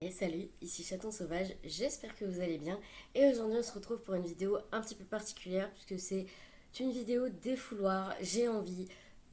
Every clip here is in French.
Et salut, ici Chaton Sauvage, j'espère que vous allez bien et aujourd'hui on se retrouve pour une vidéo un petit peu particulière puisque c'est une vidéo défouloir. J'ai envie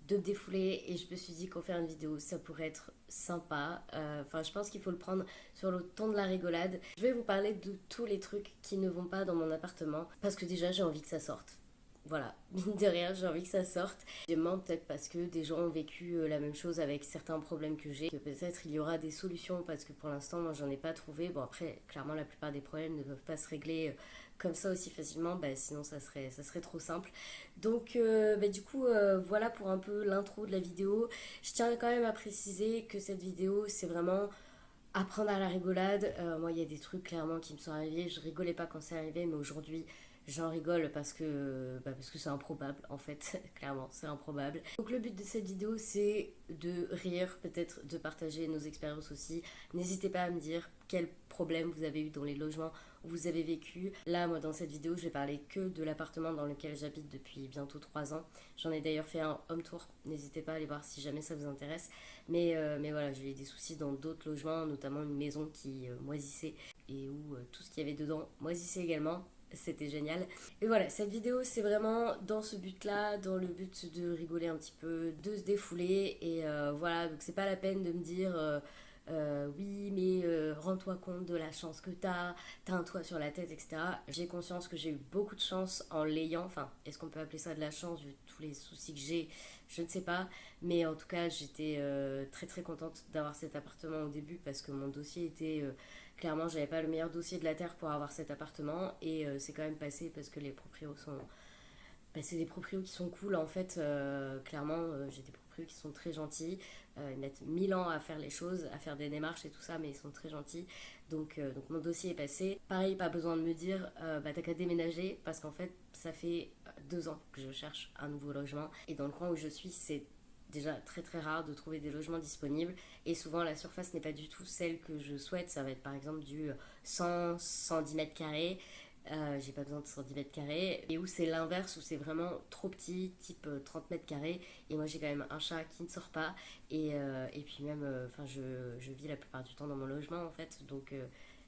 de me défouler et je me suis dit qu'en faire une vidéo ça pourrait être sympa. Enfin je pense qu'il faut le prendre sur le ton de la rigolade. Je vais vous parler de tous les trucs qui ne vont pas dans mon appartement parce que déjà j'ai envie que ça sorte. Voilà, mine de rien, j'ai envie que ça sorte. Deuxièmement, peut-être parce que des gens ont vécu la même chose avec certains problèmes que j'ai, que peut-être il y aura des solutions parce que pour l'instant, moi, j'en ai pas trouvé. Bon, après, clairement, la plupart des problèmes ne peuvent pas se régler comme ça aussi facilement, bah, sinon ça serait trop simple. Donc, du coup, voilà pour un peu l'intro de la vidéo. Je tiens quand même à préciser que cette vidéo, c'est vraiment apprendre à la rigolade. Moi, il y a des trucs clairement qui me sont arrivés. Je rigolais pas quand c'est arrivé, mais aujourd'hui, j'en rigole parce que c'est improbable en fait. Clairement, c'est improbable. Donc, le but de cette vidéo, c'est de rire, peut-être de partager nos expériences aussi. N'hésitez pas à me dire quels problèmes vous avez eu dans les logements où vous avez vécu. Là, moi, dans cette vidéo, je vais parler que de l'appartement dans lequel j'habite depuis bientôt 3 ans. J'en ai d'ailleurs fait un home tour. N'hésitez pas à aller voir si jamais ça vous intéresse. Mais voilà, j'ai eu des soucis dans d'autres logements, notamment une maison qui moisissait et où tout ce qu'il y avait dedans moisissait également. C'était génial. Et voilà, cette vidéo, c'est vraiment dans ce but-là, dans le but de rigoler un petit peu, de se défouler. Et voilà, donc c'est pas la peine de me dire oui, mais rends-toi compte de la chance que t'as un toit sur la tête, etc. J'ai conscience que j'ai eu beaucoup de chance en l'ayant. Enfin, est-ce qu'on peut appeler ça de la chance vu tous les soucis que j'ai? Je ne sais pas. Mais en tout cas, j'étais très très contente d'avoir cet appartement au début parce que mon dossier était clairement, j'avais pas le meilleur dossier de la terre pour avoir cet appartement et c'est quand même passé parce que les proprios sont. Bah, c'est des proprios qui sont cool en fait. Clairement, j'ai des proprios qui sont très gentils. Ils mettent 1000 ans à faire les choses, à faire des démarches et tout ça, mais ils sont très gentils. Donc mon dossier est passé. Pareil, pas besoin de me dire, t'as qu'à déménager parce qu'en fait, ça fait 2 ans que je cherche un nouveau logement. Et dans le coin où je suis, c'est déjà très très rare de trouver des logements disponibles et souvent la surface n'est pas du tout celle que je souhaite. Ça va être par exemple du 100-110 mètres carrés. J'ai pas besoin de 110 mètres carrés. Et où c'est l'inverse, où c'est vraiment trop petit, type 30 mètres carrés. Et moi j'ai quand même un chat qui ne sort pas. Et puis même, enfin je vis la plupart du temps dans mon logement en fait. Donc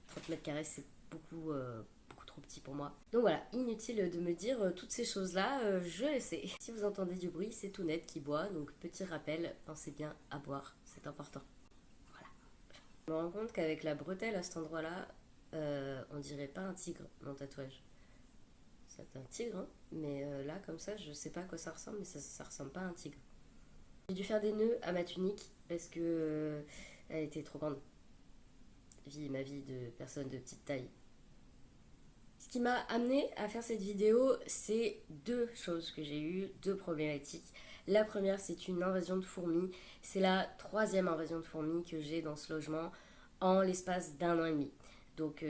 30 mètres carrés c'est beaucoup trop petit pour moi. Donc voilà, inutile de me dire toutes ces choses-là, je le sais. Si vous entendez du bruit, c'est tout net qui boit, donc petit rappel, pensez bien à boire, c'est important. Voilà. Je me rends compte qu'avec la bretelle à cet endroit-là, on dirait pas un tigre, mon tatouage. C'est un tigre, hein, mais là, comme ça, je sais pas à quoi ça ressemble, mais ça ressemble pas à un tigre. J'ai dû faire des nœuds à ma tunique parce que elle était trop grande. Ma vie de personne de petite taille. Ce qui m'a amené à faire cette vidéo, c'est deux choses que j'ai eues, deux problématiques. La première, c'est une invasion de fourmis. C'est la troisième invasion de fourmis que j'ai dans ce logement en l'espace d'un an et demi. Donc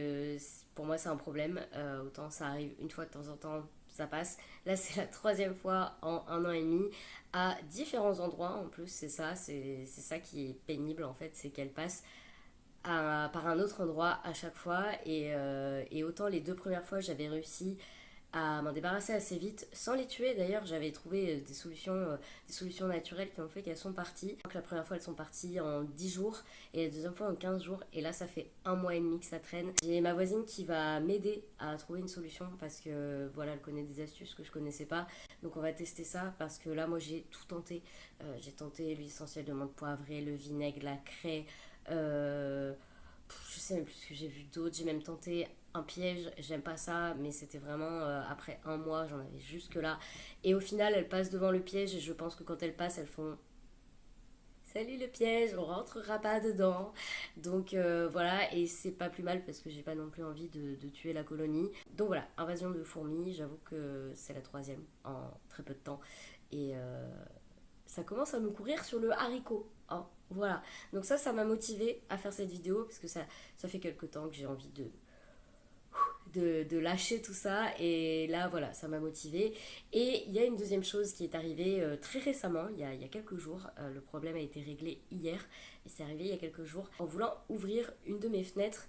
pour moi, c'est un problème. Autant ça arrive une fois de temps en temps, ça passe. Là, c'est la troisième fois en un an et demi à différents endroits. En plus, c'est ça qui est pénible en fait, c'est qu'elle passe par un autre endroit à chaque fois. Et autant les deux premières fois, j'avais réussi à m'en débarrasser assez vite, sans les tuer d'ailleurs. J'avais trouvé des solutions naturelles qui ont fait qu'elles sont parties. Donc la première fois, elles sont parties en 10 jours et la deuxième fois en 15 jours. Et là, ça fait un mois et demi que ça traîne. J'ai ma voisine qui va m'aider à trouver une solution parce que voilà, elle connaît des astuces que je connaissais pas. Donc on va tester ça parce que là, moi, j'ai tout tenté. J'ai tenté l'huile essentielle de menthe poivrée, le vinaigre, la craie. Euh, je sais même plus ce que j'ai vu d'autre. J'ai même tenté un piège, j'aime pas ça, mais c'était vraiment après un mois, j'en avais jusque là. Et au final, elles passent devant le piège et je pense que quand elles passent, elles font salut le piège, on rentrera pas dedans. Donc voilà, et c'est pas plus mal parce que j'ai pas non plus envie de tuer la colonie. Donc voilà, invasion de fourmis, j'avoue que c'est la troisième en très peu de temps. Et ça commence à me courir sur le haricot. Hein, voilà. Donc ça m'a motivé à faire cette vidéo parce que ça fait quelques temps que j'ai envie de lâcher tout ça. Et là, voilà, ça m'a motivée. Et il y a une deuxième chose qui est arrivée très récemment, il y a quelques jours. Le problème a été réglé hier. Et c'est arrivé il y a quelques jours. En voulant ouvrir une de mes fenêtres,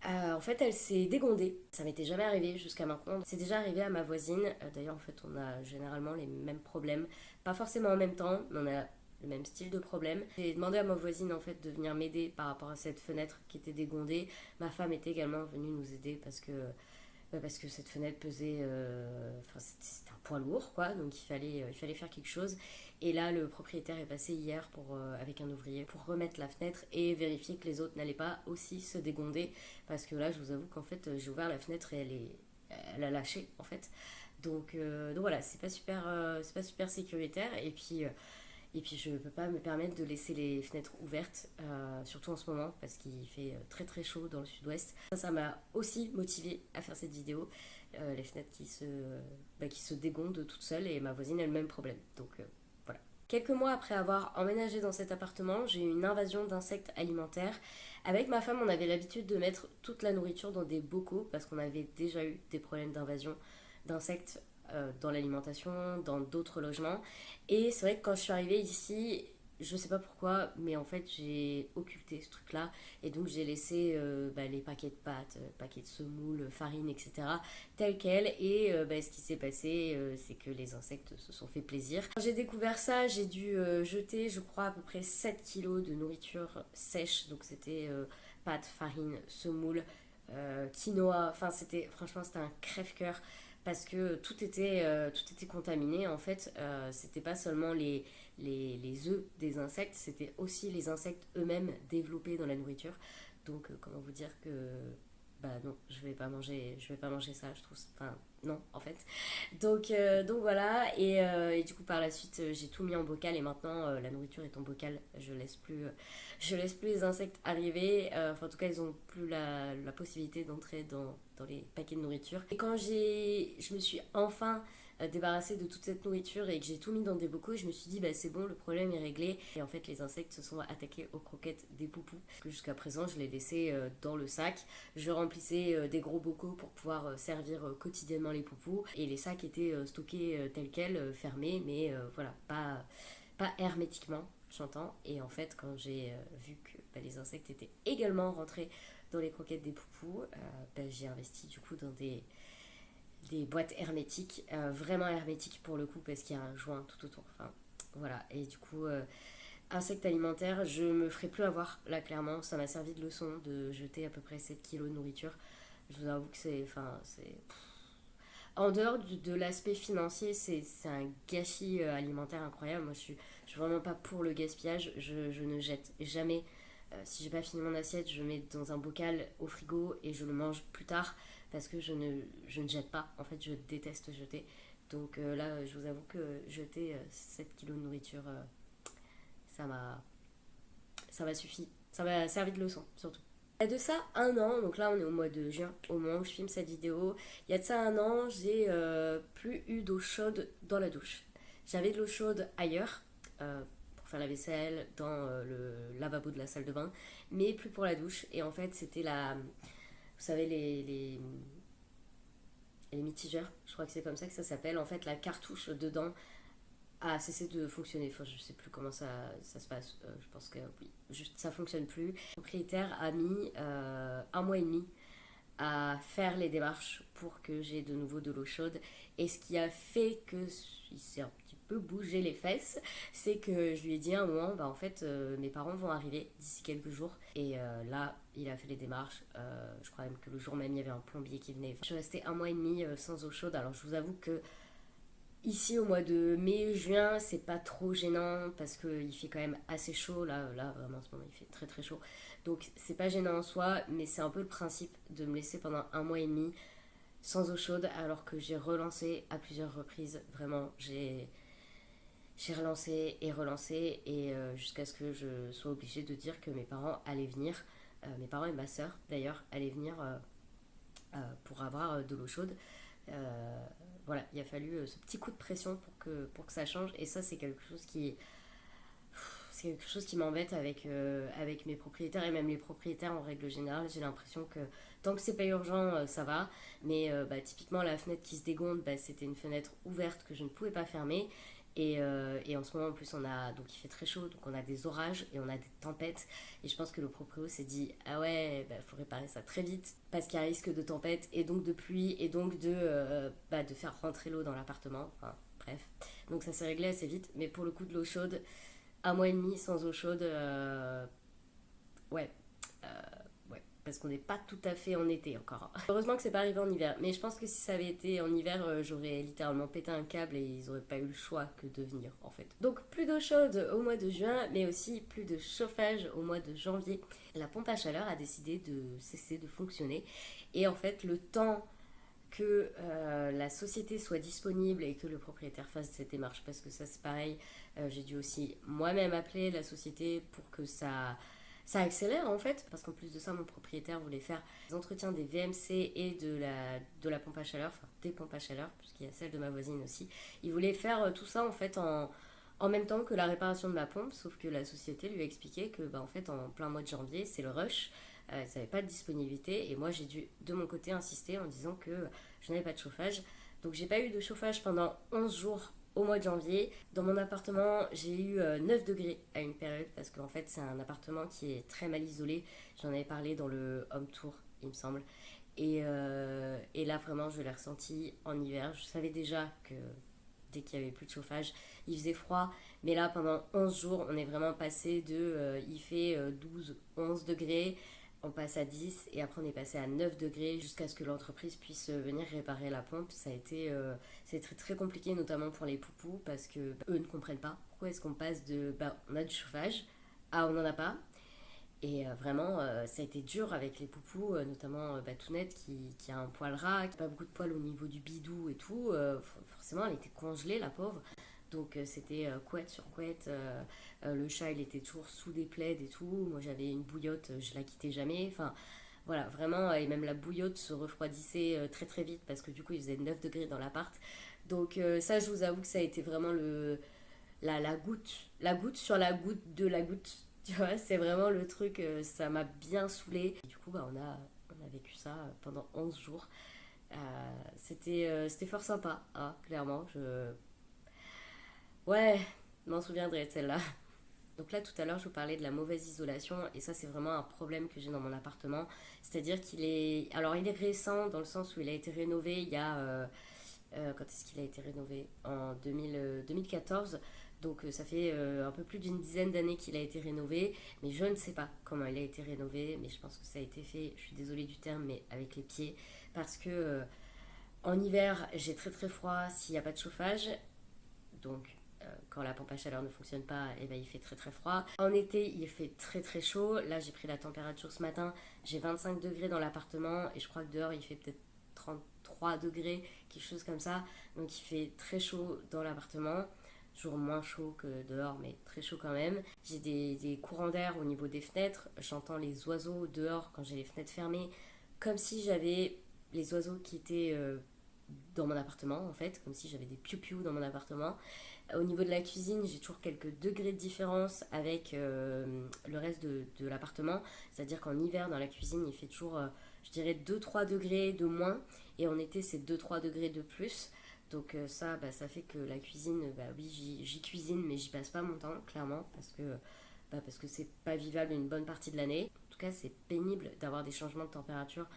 en fait, elle s'est dégondée. Ça m'était jamais arrivé jusqu'à maintenant. C'est déjà arrivé à ma voisine. D'ailleurs, en fait, on a généralement les mêmes problèmes. Pas forcément en même temps, mais on a le même style de problème. J'ai demandé à ma voisine en fait de venir m'aider par rapport à cette fenêtre qui était dégondée. Ma femme était également venue nous aider parce que cette fenêtre pesait, enfin c'était un poids lourd quoi, donc il fallait faire quelque chose. Et là le propriétaire est passé hier avec un ouvrier pour remettre la fenêtre et vérifier que les autres n'allaient pas aussi se dégonder, parce que là je vous avoue qu'en fait j'ai ouvert la fenêtre et elle a lâché en fait. Donc voilà, c'est pas super sécuritaire. Et puis je ne peux pas me permettre de laisser les fenêtres ouvertes, surtout en ce moment parce qu'il fait très très chaud dans le sud-ouest. Ça m'a aussi motivée à faire cette vidéo, les fenêtres qui se dégondent toutes seules, et ma voisine a le même problème. Donc voilà. Quelques mois après avoir emménagé dans cet appartement, j'ai eu une invasion d'insectes alimentaires. Avec ma femme, on avait l'habitude de mettre toute la nourriture dans des bocaux parce qu'on avait déjà eu des problèmes d'invasion d'insectes dans l'alimentation, dans d'autres logements. Et c'est vrai que quand je suis arrivée ici, je sais pas pourquoi, mais en fait j'ai occulté ce truc-là. Et donc j'ai laissé les paquets de pâtes, paquets de semoule, farine, etc. tels quels. Et ce qui s'est passé, c'est que les insectes se sont fait plaisir. Quand j'ai découvert ça, j'ai dû jeter, je crois, à peu près 7 kilos de nourriture sèche. Donc c'était pâtes, farine, semoule, quinoa. Enfin, franchement, c'était un crève-cœur parce que tout était contaminé. En fait, c'était pas seulement les œufs des insectes, c'était aussi les insectes eux-mêmes développés dans la nourriture. Donc, comment vous dire que bah non, je vais pas manger ça, je trouve, enfin non en fait. Donc voilà, et du coup par la suite j'ai tout mis en bocal, et maintenant la nourriture est en bocal, je laisse plus les insectes arriver, enfin en tout cas ils ont plus la possibilité d'entrer dans les paquets de nourriture. Et quand je me suis enfin débarrassée de toute cette nourriture et que j'ai tout mis dans des bocaux, je me suis dit bah c'est bon, le problème est réglé. Et en fait les insectes se sont attaqués aux croquettes des poupous, parce que jusqu'à présent je les laissais dans le sac. Je remplissais des gros bocaux pour pouvoir servir quotidiennement les poupous, et les sacs étaient stockés tels quels, fermés, mais voilà, pas hermétiquement, j'entends. Et en fait quand j'ai vu que les insectes étaient également rentrés dans les croquettes des poupous, j'ai investi du coup dans des boîtes hermétiques, vraiment hermétiques pour le coup, parce qu'il y a un joint tout autour. Enfin, voilà. Et du coup, insectes alimentaires, je me ferai plus avoir. Là, clairement, ça m'a servi de leçon de jeter à peu près 7 kilos de nourriture. Je vous avoue que c'est. En dehors de l'aspect financier, c'est un gâchis alimentaire incroyable. Moi, je suis vraiment pas pour le gaspillage. Je ne jette jamais. Si j'ai pas fini mon assiette, je mets dans un bocal au frigo et je le mange plus tard, parce que je ne jette pas. En fait, je déteste jeter. Donc là, je vous avoue que jeter 7 kilos de nourriture, ça m'a ça m'a suffi. Ça m'a servi de leçon, surtout. Il y a de ça un an, donc là on est au mois de juin, au moment où je filme cette vidéo. Il y a de ça un an, j'ai plus eu d'eau chaude dans la douche. J'avais de l'eau chaude ailleurs, pour faire la vaisselle, dans le lavabo de la salle de bain, mais plus pour la douche. Et en fait, c'était vous savez, les mitigeurs, je crois que c'est comme ça que ça s'appelle. En fait, la cartouche dedans a cessé de fonctionner. Enfin, je sais plus comment ça se passe. Je pense que oui, juste ça fonctionne plus. Le propriétaire a mis un mois et demi à faire les démarches pour que j'ai de nouveau de l'eau chaude. Et ce qui a fait que il s'est un petit peu bougé les fesses, c'est que je lui ai dit à un moment, bah en fait, mes parents vont arriver d'ici quelques jours. Et là, il a fait les démarches. Je crois même que le jour même, il y avait un plombier qui venait. Enfin, je suis restée un mois et demi sans eau chaude. Alors, je vous avoue que ici, au mois de mai, juin, c'est pas trop gênant parce qu'il fait quand même assez chaud. Là, vraiment, en ce moment, il fait très très chaud. Donc, c'est pas gênant en soi, mais c'est un peu le principe de me laisser pendant un mois et demi sans eau chaude, alors que j'ai relancé à plusieurs reprises. Vraiment, j'ai relancé et relancé, et jusqu'à ce que je sois obligée de dire que mes parents allaient venir. Mes parents et ma soeur, d'ailleurs, allaient venir pour avoir de l'eau chaude. Voilà, il a fallu ce petit coup de pression pour que ça change. Et ça, c'est quelque chose qui m'embête avec mes propriétaires, et même les propriétaires en règle générale. J'ai l'impression que tant que c'est pas urgent, ça va. Mais typiquement, la fenêtre qui se dégonde, c'était une fenêtre ouverte que je ne pouvais pas fermer. Et en ce moment, en plus, donc il fait très chaud, donc on a des orages et on a des tempêtes. Et je pense que le proprio s'est dit, ah ouais, faut réparer ça très vite parce qu'il y a risque de tempête et donc de pluie, et donc de faire rentrer l'eau dans l'appartement. Enfin, bref. Donc ça s'est réglé assez vite. Mais pour le coup de l'eau chaude, un mois et demi sans eau chaude. Ouais, ouais, parce qu'on n'est pas tout à fait en été encore. Heureusement que c'est pas arrivé en hiver, mais je pense que si ça avait été en hiver, j'aurais littéralement pété un câble et ils auraient pas eu le choix que de venir en fait. Donc plus d'eau chaude au mois de juin, mais aussi plus de chauffage au mois de janvier. La pompe à chaleur a décidé de cesser de fonctionner et en fait le temps que la société soit disponible et que le propriétaire fasse cette démarche, parce que ça c'est pareil, j'ai dû aussi moi-même appeler la société pour que ça accélère en fait, parce qu'en plus de ça mon propriétaire voulait faire des entretiens des VMC et de la pompe à chaleur, enfin des pompes à chaleur, puisqu'il y a celle de ma voisine aussi. Il voulait faire tout ça en fait en même temps que la réparation de ma pompe, sauf que la société lui a expliqué que en fait en plein mois de janvier c'est le rush, ils n'avaient pas de disponibilité et moi j'ai dû de mon côté insister en disant que je n'avais pas de chauffage. Donc j'ai pas eu de chauffage pendant 11 jours au mois de janvier. Dans mon appartement, j'ai eu 9 degrés à une période parce qu'en fait c'est un appartement qui est très mal isolé. J'en avais parlé dans le home tour, il me semble. Et là vraiment je l'ai ressenti en hiver. Je savais déjà que dès qu'il n'y avait plus de chauffage, il faisait froid. Mais là pendant 11 jours, on est vraiment passé de il fait 12, 11 degrés, on passe à 10 et après on est passé à 9 degrés jusqu'à ce que l'entreprise puisse venir réparer la pompe. Ça a été c'est très, très compliqué, notamment pour les poupous, parce que eux ne comprennent pas pourquoi est-ce qu'on passe de on a du chauffage à on n'en a pas. Et vraiment, ça a été dur avec les poupous, notamment Tounette qui a un poil ras, qui n'a pas beaucoup de poils au niveau du bidou et tout. Forcément, elle était congelée, la pauvre. Donc c'était couette sur couette. Le chat, il était toujours sous des plaids et tout. Moi, j'avais une bouillotte, je la quittais jamais. Enfin, voilà, vraiment. Et même la bouillotte se refroidissait très très vite parce que du coup, il faisait 9 degrés dans l'appart. Donc ça, je vous avoue que ça a été vraiment la goutte sur la goutte de la goutte. Tu vois, c'est vraiment le truc, ça m'a bien saoulé. Du coup, on a vécu ça pendant 11 jours. C'était fort sympa, hein, clairement. Ouais, je m'en souviendrai de celle-là. Donc là, tout à l'heure, je vous parlais de la mauvaise isolation, et ça, c'est vraiment un problème que j'ai dans mon appartement. C'est-à-dire qu'il est... Alors, il est récent, dans le sens où il a été rénové il y a... quand est-ce qu'il a été rénové? En 2014. Donc ça fait un peu plus d'une dizaine d'années qu'il a été rénové, mais je ne sais pas comment il a été rénové, mais je pense que ça a été fait, je suis désolée du terme, mais avec les pieds, parce que en hiver j'ai très très froid s'il n'y a pas de chauffage, donc quand la pompe à chaleur ne fonctionne pas, il fait très très froid. En été, il fait très très chaud. Là, j'ai pris la température ce matin. J'ai 25 degrés dans l'appartement et je crois que dehors, il fait peut-être 33 degrés, quelque chose comme ça. Donc, il fait très chaud dans l'appartement. Toujours moins chaud que dehors, mais très chaud quand même. J'ai des courants d'air au niveau des fenêtres. J'entends les oiseaux dehors quand j'ai les fenêtres fermées, comme si j'avais les oiseaux qui étaient dans mon appartement, en fait, comme si j'avais des piou-piou dans mon appartement. Au niveau de la cuisine, j'ai toujours quelques degrés de différence avec le reste de l'appartement. C'est-à-dire qu'en hiver, dans la cuisine, il fait toujours, je dirais, 2-3 degrés de moins. Et en été, c'est 2-3 degrés de plus. Donc ça fait que la cuisine, oui, j'y cuisine, mais j'y passe pas mon temps, clairement, parce que c'est pas vivable une bonne partie de l'année. En tout cas, c'est pénible d'avoir des changements de température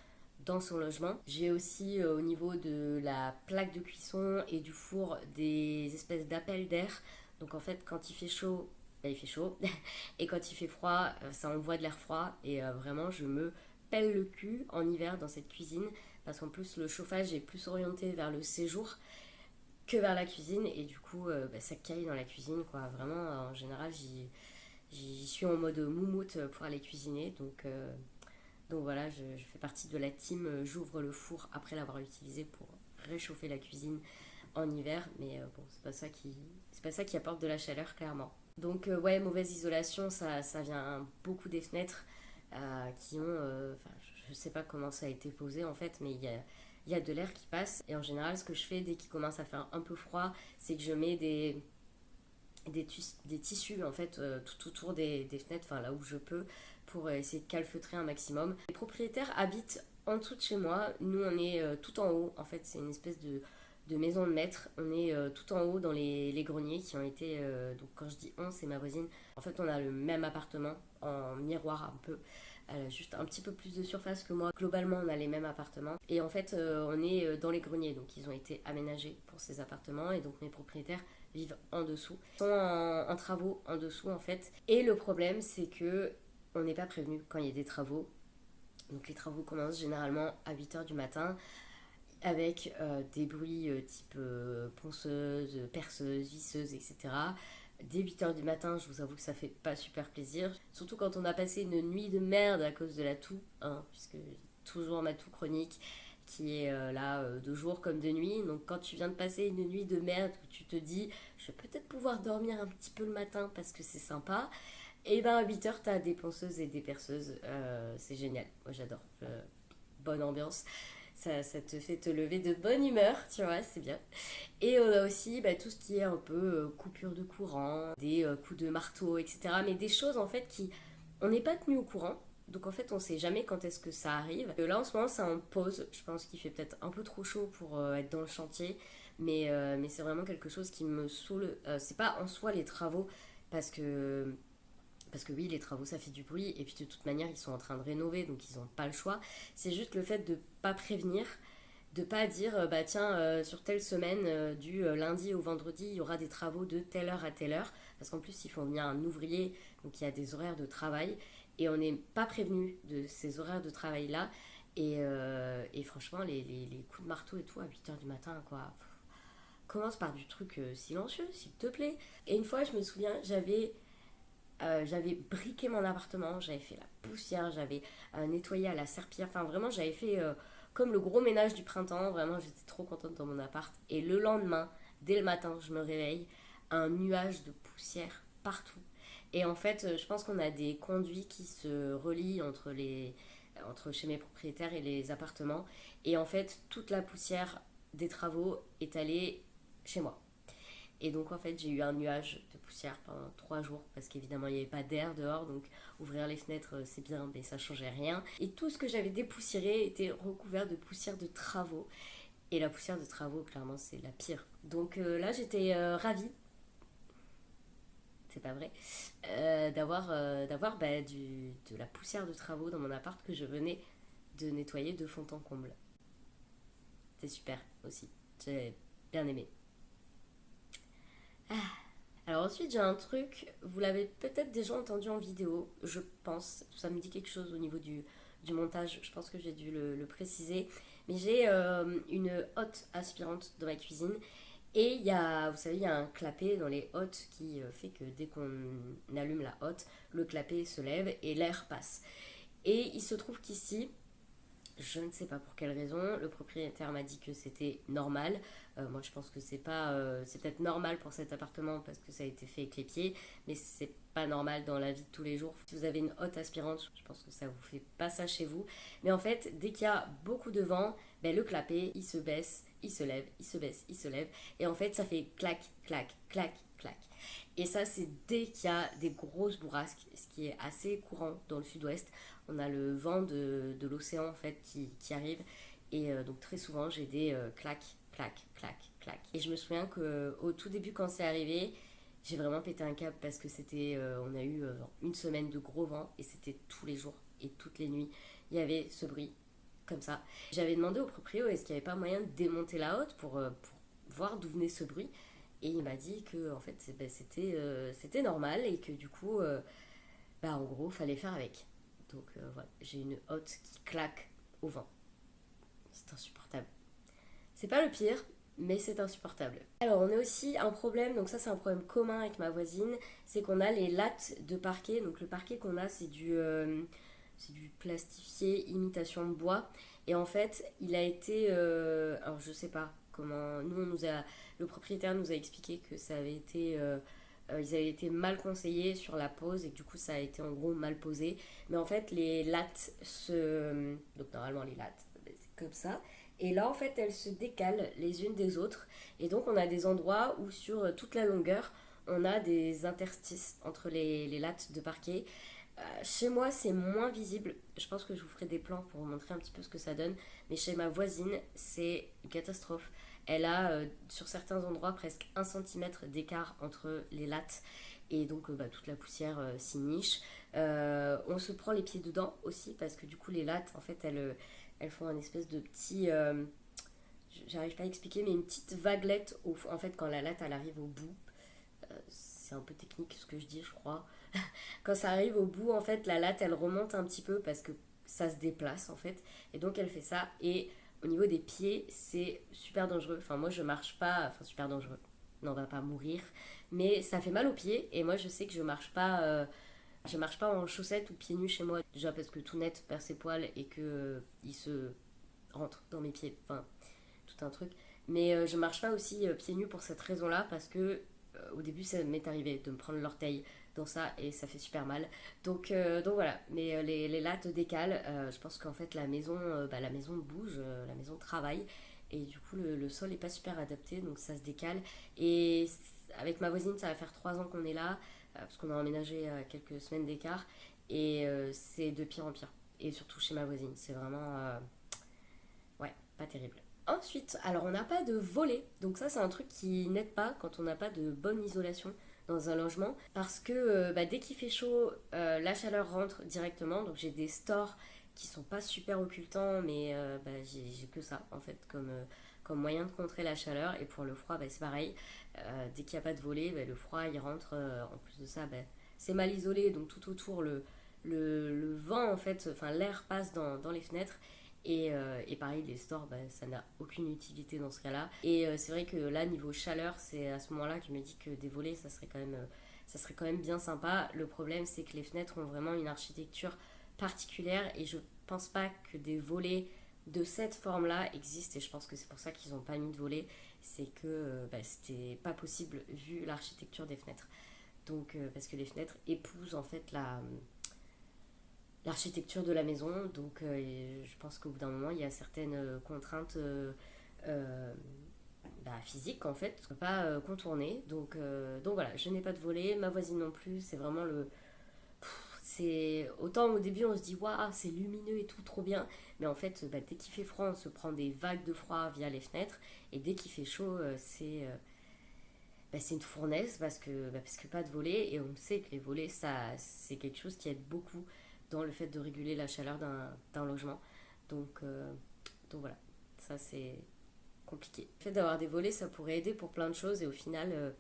dans son logement. J'ai aussi au niveau de la plaque de cuisson et du four des espèces d'appels d'air. Donc en fait quand il fait chaud, il fait chaud. Et quand il fait froid, ça envoie de l'air froid. Et vraiment je me pèle le cul en hiver dans cette cuisine. Parce qu'en plus le chauffage est plus orienté vers le séjour que vers la cuisine. Et du coup ça caille dans la cuisine quoi. Vraiment en général j'y suis en mode moumoute pour aller cuisiner. Donc voilà, je fais partie de la team j'ouvre le four après l'avoir utilisé pour réchauffer la cuisine en hiver, mais bon, c'est pas ça qui apporte de la chaleur clairement. Donc ouais, mauvaise isolation, ça vient beaucoup des fenêtres qui ont, je sais pas comment ça a été posé en fait, mais il y a de l'air qui passe. Et en général, ce que je fais dès qu'il commence à faire un peu froid, c'est que je mets des tissus en fait tout autour des fenêtres, enfin là où je peux, pour essayer de calfeutrer un maximum. Les propriétaires habitent en dessous de chez moi. Nous on est tout en haut, en fait c'est une espèce de maison de maître. On est tout en haut dans les greniers qui ont été, donc quand je dis on, c'est ma voisine. En fait on a le même appartement en miroir un peu. Elle a juste un petit peu plus de surface que moi. Globalement, on a les mêmes appartements. Et en fait, on est dans les greniers. Donc, ils ont été aménagés pour ces appartements. Et donc, mes propriétaires vivent en dessous. Ils sont en travaux en dessous, en fait. Et le problème, c'est que on n'est pas prévenu quand il y a des travaux. Donc, les travaux commencent généralement à 8h du matin avec des bruits type ponceuse, perceuse, visseuse, etc. Dès 8h du matin, je vous avoue que ça fait pas super plaisir. Surtout quand on a passé une nuit de merde à cause de la toux, hein, puisque j'ai toujours ma toux chronique qui est là de jour comme de nuit. Donc quand tu viens de passer une nuit de merde, que tu te dis je vais peut-être pouvoir dormir un petit peu le matin parce que c'est sympa, et ben à 8h t'as des ponceuses et des perceuses, c'est génial, moi j'adore. Bonne ambiance, ça te fait te lever de bonne humeur, tu vois, c'est bien. Et on a aussi tout ce qui est un peu coupure de courant, des coups de marteau, etc. Mais des choses en fait qui... On n'est pas tenu au courant. Donc en fait on sait jamais quand est-ce que ça arrive. Là en ce moment c'est en pause. Je pense qu'il fait peut-être un peu trop chaud pour être dans le chantier. Mais c'est vraiment quelque chose qui me saoule. C'est pas en soi les travaux parce que... Parce que oui, les travaux, ça fait du bruit. Et puis de toute manière, ils sont en train de rénover, donc ils n'ont pas le choix. C'est juste le fait de ne pas prévenir, de pas dire bah tiens sur telle semaine du lundi au vendredi il y aura des travaux de telle heure à telle heure, parce qu'en plus il faut venir un ouvrier, donc il y a des horaires de travail et on n'est pas prévenu de ces horaires de travail là. Et franchement les coups de marteau et tout à 8h du matin quoi. Commence par du truc silencieux s'il te plaît. Et une fois je me souviens j'avais briqué mon appartement, j'avais fait la poussière, j'avais nettoyé à la serpillière, enfin vraiment j'avais fait comme le gros ménage du printemps, vraiment j'étais trop contente dans mon appart. Et le lendemain, dès le matin, je me réveille, un nuage de poussière partout. Et en fait, je pense qu'on a des conduits qui se relient entre chez mes propriétaires et les appartements. Et en fait, toute la poussière des travaux est allée chez moi. Et donc en fait j'ai eu un nuage de poussière pendant 3 jours parce qu'évidemment il n'y avait pas d'air dehors, donc ouvrir les fenêtres c'est bien mais ça changeait rien. Et tout ce que j'avais dépoussiéré était recouvert de poussière de travaux. Et la poussière de travaux clairement c'est la pire. Donc là j'étais ravie, c'est pas vrai, d'avoir de la poussière de travaux dans mon appart que je venais de nettoyer de fond en comble. C'est super aussi, j'ai bien aimé. Alors ensuite j'ai un truc, vous l'avez peut-être déjà entendu en vidéo, je pense, ça me dit quelque chose au niveau du montage, je pense que j'ai dû le préciser, mais j'ai une hotte aspirante dans ma cuisine et il y a, vous savez, il y a un clapet dans les hottes qui fait que dès qu'on allume la hotte, le clapet se lève et l'air passe. Et il se trouve qu'ici, je ne sais pas pour quelle raison. Le propriétaire m'a dit que c'était normal. Moi, je pense que c'est pas, c'est peut-être normal pour cet appartement parce que ça a été fait avec les pieds, mais c'est pas normal dans la vie de tous les jours. Si vous avez une hotte aspirante, je pense que ça vous fait pas ça chez vous. Mais en fait, dès qu'il y a beaucoup de vent, ben, le clapet, il se baisse, il se lève, il se baisse, il se lève. Et en fait, ça fait clac, clac, clac, clac. Et ça, c'est dès qu'il y a des grosses bourrasques, ce qui est assez courant dans le sud-ouest. On a le vent de l'océan en fait qui arrive. Et donc très souvent, j'ai des clac, clac, clac, clac. Et je me souviens qu'au tout début, quand c'est arrivé, j'ai vraiment pété un câble parce que c'était, on a eu une semaine de gros vent et c'était tous les jours et toutes les nuits. Il y avait ce bruit comme ça. J'avais demandé au proprio est-ce qu'il n'y avait pas moyen de démonter la hotte pour voir d'où venait ce bruit. Et il m'a dit que en fait c'était normal et que du coup en gros fallait faire avec. Donc voilà, j'ai une hotte qui claque au vent. C'est insupportable. C'est pas le pire, mais c'est insupportable. Alors on a aussi un problème, donc ça c'est un problème commun avec ma voisine, c'est qu'on a les lattes de parquet. Donc le parquet qu'on a c'est du plastifié imitation de bois. Et en fait il a été, alors je sais pas comment, le propriétaire nous a expliqué que ça avait été... ils avaient été mal conseillés sur la pose et que du coup ça a été en gros mal posé. Mais en fait les lattes se... Donc normalement les lattes c'est comme ça. Et là en fait elles se décalent les unes des autres. Et donc on a des endroits où sur toute la longueur on a des interstices entre les lattes de parquet. Chez moi c'est moins visible. Je pense que je vous ferai des plans pour vous montrer un petit peu ce que ça donne. Mais chez ma voisine c'est une catastrophe. Elle a sur certains endroits presque 1 cm d'écart entre les lattes. et donc toute la poussière s'y niche. On se prend les pieds dedans aussi parce que du coup les lattes en fait elles font un espèce de petit j'arrive pas à expliquer mais une petite vaguelette en fait quand la latte elle arrive au bout. C'est un peu technique ce que je dis je crois. Quand ça arrive au bout en fait la latte elle remonte un petit peu parce que ça se déplace en fait et donc elle fait ça et au niveau des pieds c'est super dangereux. Enfin moi je marche pas, enfin super dangereux. Non, on va pas mourir, mais ça fait mal aux pieds et moi je sais que je marche pas en chaussettes ou pieds nus chez moi. Déjà parce que tout net perd ses poils et que il se rentre dans mes pieds. Enfin, tout un truc. Mais je marche pas aussi pieds nus pour cette raison-là parce que au début ça m'est arrivé de me prendre l'orteil dans ça et ça fait super mal. Donc voilà, mais les lattes décalent. Je pense qu'en fait la maison bouge, la maison travaille et du coup le sol est pas super adapté donc ça se décale. Et avec ma voisine ça va faire 3 ans qu'on est là parce qu'on a emménagé à quelques semaines d'écart et c'est de pire en pire. Et surtout chez ma voisine, c'est vraiment ouais, pas terrible. Ensuite, alors on n'a pas de volet, donc ça c'est un truc qui n'aide pas quand on n'a pas de bonne isolation dans un logement, parce que dès qu'il fait chaud, la chaleur rentre directement, donc j'ai des stores qui sont pas super occultants, mais j'ai que ça en fait comme moyen de contrer la chaleur, et pour le froid c'est pareil. Dès qu'il n'y a pas de volet, le froid il rentre, en plus de ça c'est mal isolé, donc tout autour le vent en fait, enfin l'air passe dans les fenêtres et pareil, les stores, ça n'a aucune utilité dans ce cas-là. Et c'est vrai que là, niveau chaleur, c'est à ce moment-là que je me dis que des volets, ça serait quand même bien sympa. Le problème, c'est que les fenêtres ont vraiment une architecture particulière et je pense pas que des volets de cette forme-là existent. Et je pense que c'est pour ça qu'ils n'ont pas mis de volets. C'est que c'était pas possible vu l'architecture des fenêtres. Donc, parce que les fenêtres épousent en fait l'architecture de la maison. Donc je pense qu'au bout d'un moment, il y a certaines contraintes physiques en fait, qu'on ne peut pas contourner. Donc voilà, je n'ai pas de volet, ma voisine non plus. C'est vraiment le... C'est autant au début on se dit waouh c'est lumineux et tout trop bien, mais en fait dès qu'il fait froid on se prend des vagues de froid via les fenêtres et dès qu'il fait chaud c'est une fournaise parce que pas de volets et on sait que les volets ça c'est quelque chose qui aide beaucoup dans le fait de réguler la chaleur d'un logement. Donc, euh, donc voilà, ça c'est compliqué. Le fait d'avoir des volets ça pourrait aider pour plein de choses et au final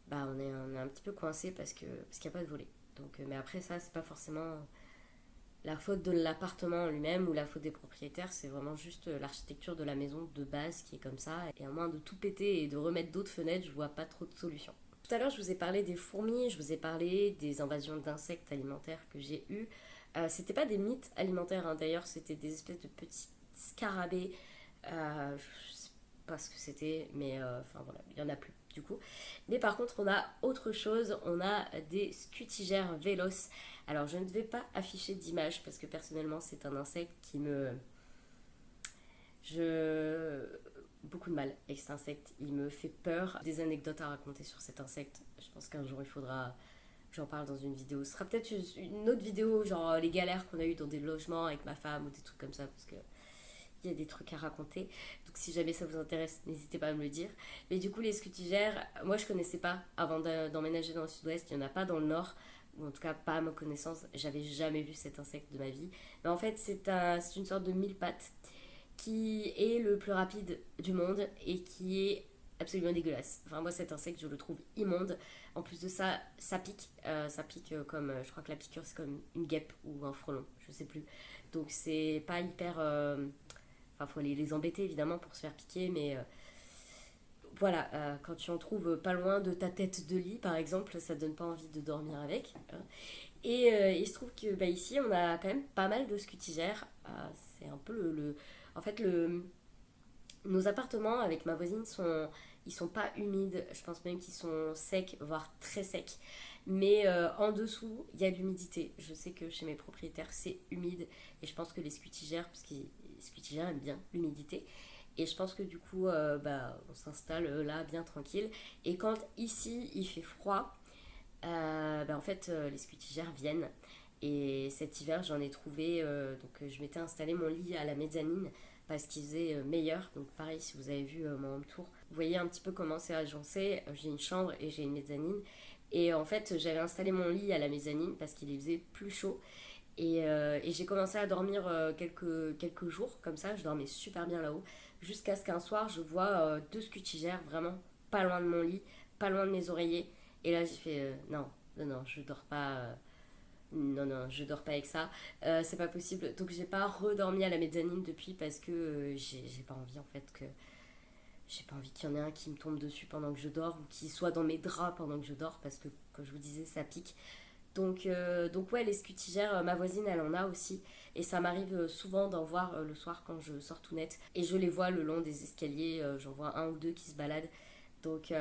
on est un petit peu coincé parce qu'il n'y a pas de volets. Donc, mais après ça c'est pas forcément la faute de l'appartement en lui-même ou la faute des propriétaires, c'est vraiment juste l'architecture de la maison de base qui est comme ça. Et à moins de tout péter et de remettre d'autres fenêtres, je vois pas trop de solutions. Tout à l'heure, je vous ai parlé des fourmis, je vous ai parlé des invasions d'insectes alimentaires que j'ai eues. C'était pas des mythes alimentaires, hein, d'ailleurs, c'était des espèces de petits scarabées. Je sais pas ce que c'était, mais enfin voilà, il y en a plus du coup. Mais par contre, on a autre chose, on a des scutigères vélos. Alors, je ne vais pas afficher d'image parce que personnellement, c'est un insecte qui me. Je. Beaucoup de mal avec cet insecte, il me fait peur. Des anecdotes à raconter sur cet insecte. Je pense qu'un jour il faudra que j'en parle dans une vidéo. Ce sera peut-être une autre vidéo, genre les galères qu'on a eues dans des logements avec ma femme ou des trucs comme ça, parce que il y a des trucs à raconter. Donc si jamais ça vous intéresse, n'hésitez pas à me le dire. Mais du coup, les scutigères, moi je connaissais pas avant d'emménager dans le sud-ouest. Il n'y en a pas dans le nord, ou en tout cas pas à ma connaissance. J'avais jamais vu cet insecte de ma vie. Mais en fait, c'est une sorte de mille pattes qui est le plus rapide du monde et qui est absolument dégueulasse. Enfin, moi, cet insecte, je le trouve immonde. En plus de ça, ça pique. Ça pique comme. Je crois que la piqûre, c'est comme une guêpe ou un frelon. Je sais plus. Donc, c'est pas hyper. Enfin, faut aller les embêter évidemment pour se faire piquer, mais voilà, quand tu en trouves pas loin de ta tête de lit par exemple, ça donne pas envie de dormir avec. Hein. Et il se trouve que ici on a quand même pas mal de scutigères. C'est un peu en fait, nos appartements avec ma voisine ils sont pas humides. Je pense même qu'ils sont secs, voire très secs. Mais en dessous, il y a de l'humidité. Je sais que chez mes propriétaires, c'est humide. Et je pense que les scutigères, parce que les scutigères aiment bien l'humidité. Et je pense que du coup, on s'installe là, bien tranquille. Et quand ici, il fait froid, en fait, les scutigères viennent. Et cet hiver, j'en ai trouvé. Je m'étais installé mon lit à la mezzanine parce qu'il faisait meilleur. Donc, pareil, si vous avez vu mon home tour, vous voyez un petit peu comment c'est agencé. J'ai une chambre et j'ai une mezzanine. Et en fait, j'avais installé mon lit à la mezzanine parce qu'il y faisait plus chaud. Et j'ai commencé à dormir quelques jours comme ça, je dormais super bien là-haut, jusqu'à ce qu'un soir je vois deux scutigères vraiment pas loin de mon lit, pas loin de mes oreillers. Et là j'ai fait non, non, non, je dors pas. Non, non, je dors pas avec ça. C'est pas possible. Donc j'ai pas redormi à la mezzanine depuis parce que j'ai pas envie en fait que. J'ai pas envie qu'il y en ait un qui me tombe dessus pendant que je dors ou qui soit dans mes draps pendant que je dors parce que, comme je vous disais, ça pique. Donc ouais, les scutigères, ma voisine, elle en a aussi. Et ça m'arrive souvent d'en voir le soir quand je sors tout net. Et je les vois le long des escaliers, j'en vois un ou deux qui se baladent. Donc,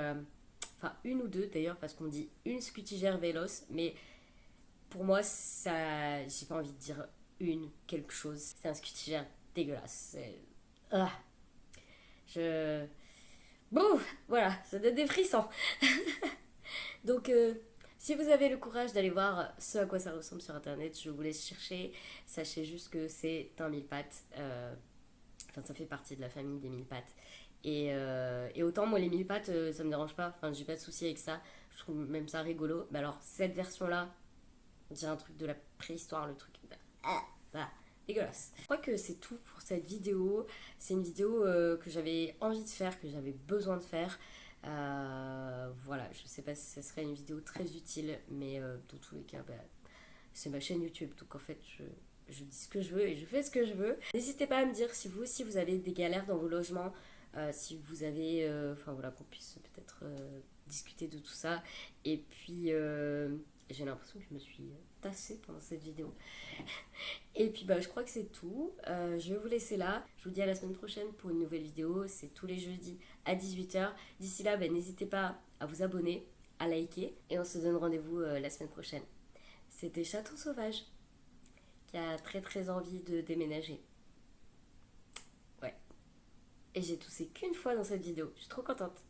enfin une ou deux d'ailleurs, parce qu'on dit une scutigère véloce. Mais pour moi, ça, j'ai pas envie de dire une, quelque chose. C'est un scutigère dégueulasse. Ah, je... Bon, voilà, ça donne des frissons. Donc, si vous avez le courage d'aller voir ce à quoi ça ressemble sur internet, je vous laisse chercher. Sachez juste que c'est un mille-pattes. Enfin, ça fait partie de la famille des mille-pattes. Et autant, moi, les mille-pattes, ça me dérange pas. Enfin, j'ai pas de souci avec ça. Je trouve même ça rigolo. Mais alors, cette version-là, on dirait un truc de la préhistoire, le truc. Voilà, dégueulasse. Je crois que c'est tout pour cette vidéo. C'est une vidéo que j'avais envie de faire, que j'avais besoin de faire. Voilà, je sais pas si ça serait une vidéo très utile, mais dans tous les cas, bah, c'est ma chaîne YouTube, donc en fait, je dis ce que je veux et je fais ce que je veux. N'hésitez pas à me dire si vous aussi vous avez des galères dans vos logements, si vous avez, enfin voilà, qu'on puisse peut-être discuter de tout ça. Et puis, j'ai l'impression que je me suis tassée pendant cette vidéo. Et puis bah je crois que c'est tout. Je vais vous laisser là. Je vous dis à la semaine prochaine pour une nouvelle vidéo. C'est tous les jeudis à 18h. D'ici là, bah, n'hésitez pas à vous abonner, à liker. Et on se donne rendez-vous la semaine prochaine. C'était Chaton Sauvage qui a très très envie de déménager. Ouais. Et j'ai toussé qu'une fois dans cette vidéo. Je suis trop contente.